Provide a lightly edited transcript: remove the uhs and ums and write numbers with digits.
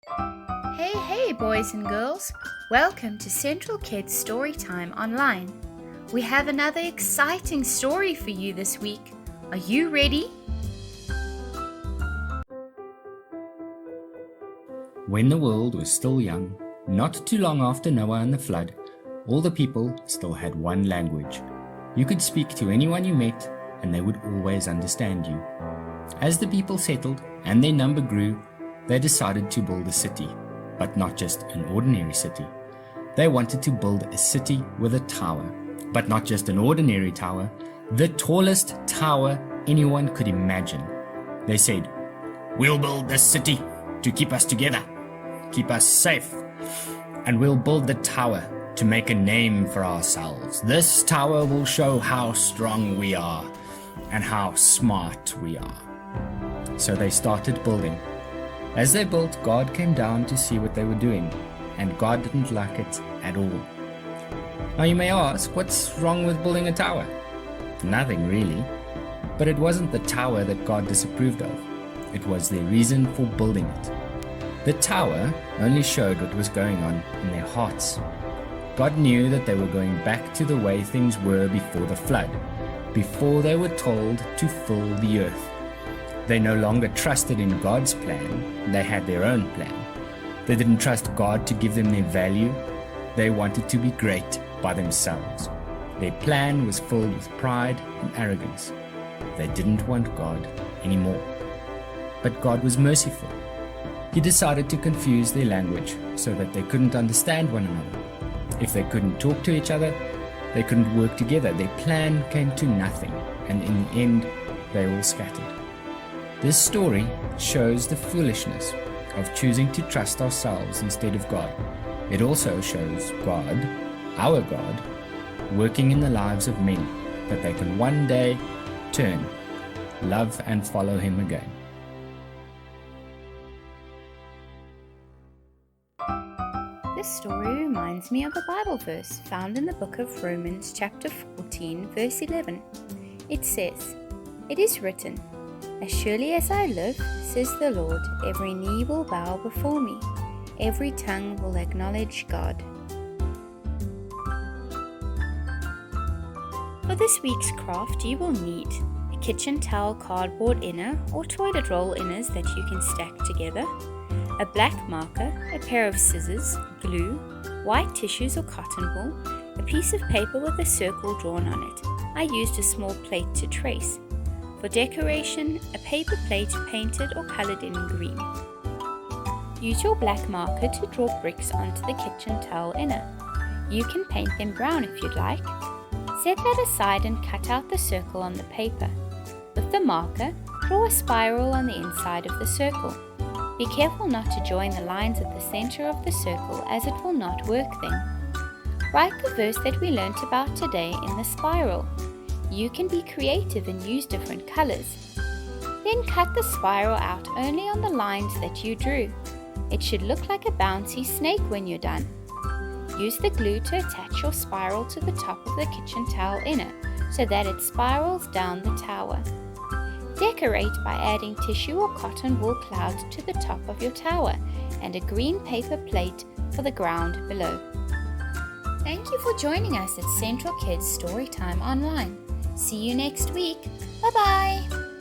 Hey, boys and girls. Welcome to Central Kids Storytime Online. We have another exciting story for you this week. Are you ready? When the world was still young, not too long after Noah and the flood, all the people still had one language. You could speak to anyone you met, and they would always understand you. As the people settled and their number grew, they decided to build a city, but not just an ordinary city. They wanted to build a city with a tower, but not just an ordinary tower, the tallest tower anyone could imagine. They said, "We'll build this city to keep us together, keep us safe, and we'll build the tower to make a name for ourselves. This tower will show how strong we are and how smart we are." So they started building. As they built, God came down to see what they were doing, and God didn't like it at all. Now you may ask, what's wrong with building a tower? Nothing really. But it wasn't the tower that God disapproved of. It was their reason for building it. The tower only showed what was going on in their hearts. God knew that they were going back to the way things were before the flood, before they were told to fill the earth. They no longer trusted in God's plan, they had their own plan. They didn't trust God to give them their value, they wanted to be great by themselves. Their plan was filled with pride and arrogance. They didn't want God anymore. But God was merciful. He decided to confuse their language so that they couldn't understand one another. If they couldn't talk to each other, they couldn't work together. Their plan came to nothing, and in the end, they all scattered. This story shows the foolishness of choosing to trust ourselves instead of God. It also shows God, our God, working in the lives of many, that they can one day turn, love and follow Him again. This story reminds me of a Bible verse found in the book of Romans chapter 14 verse 11. It says, "It is written, as surely as I live, says the Lord, every knee will bow before me, every tongue will acknowledge God." For this week's craft, you will need a kitchen towel cardboard inner or toilet roll inners that you can stack together, a black marker, a pair of scissors, glue, white tissues or cotton wool, a piece of paper with a circle drawn on it. I used a small plate to trace. For decoration, a paper plate painted or colored in green. Use your black marker to draw bricks onto the kitchen towel inner. You can paint them brown if you'd like. Set that aside and cut out the circle on the paper. With the marker, draw a spiral on the inside of the circle. Be careful not to join the lines at the center of the circle, as it will not work then. Write the verse that we learnt about today in the spiral. You can be creative and use different colors. Then cut the spiral out only on the lines that you drew. It should look like a bouncy snake when you're done. Use the glue to attach your spiral to the top of the kitchen towel inner so that it spirals down the tower. Decorate by adding tissue or cotton wool clouds to the top of your tower and a green paper plate for the ground below. Thank you for joining us at Central Kids Storytime Online. See you next week. Bye-bye.